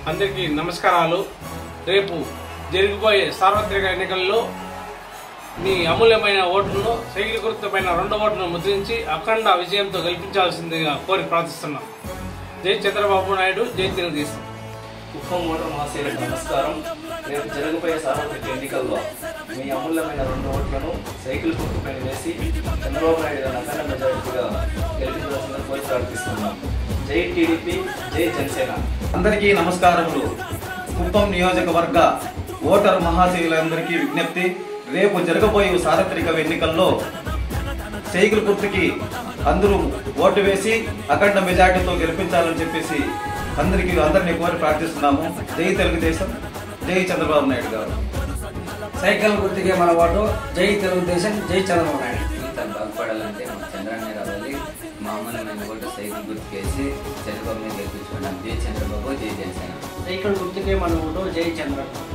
అందరికీ నమస్కారాలు. రేపు జరిగిపోయే సార్వత్రిక ఎన్నికల్లో మీ అమూల్యమైన ఓటును సైకిల్ గుర్తుపైన 2 ఓటును ముద్రించి అఖండ విజయంతో గెలిపించాల్సిందిగా కోరి ప్రార్థిస్తున్నాం. జై చంద్రబాబు నాయుడు, జై తెలుగుదేశం. కుప్పం ఓటర్ మహాశయులకు నమస్కారం. రేపు జరగబోయే సార్వత్రిక ఎన్నికల్లో మీ అమూల్యమైన 2 ఓట్లను సైకిల్ గుర్తుపైన వేసి చంద్రబాబు నాయుడు గారిని అఖండ మెజారిటీగా గెలిపించాల్సిందిగా కోరి ప్రార్థిస్తున్నాం. జై టీడీపీ, జై జనసేన. అందరికీ నమస్కారములు. కుప్పం నియోజకవర్గ ఓటర్ మహాశయులందరికీ విజ్ఞప్తి, రేపు జరగబోయే సార్వత్రిక ఎన్నికల్లో సైకిల్ గుర్తుకి అందరూ ఓటు వేసి అఖండ మెజార్టీతో గెలిపించాలని చెప్పేసి అందరినీ కోరి ప్రార్థిస్తున్నాము. జై తెలుగుదేశం, జై చంద్రబాబు నాయుడు గారు. సైకిల్ గుర్తుకే మన ఓటు. జై తెలుగుదేశం, జై చంద్రబాబు నాయుడు. బాగుపడాలంటే మా చంద్రాన్ని రావాలి. మామూలమైన ఓటు సైకిల్ గుర్తుకేసి చంద్రబాబుని గెలిపించుకున్నాం. జై చంద్రబాబు, జై జనసేన. సైకిల్ గుర్తుకే మన ఓటు. జై చంద్రబాబు.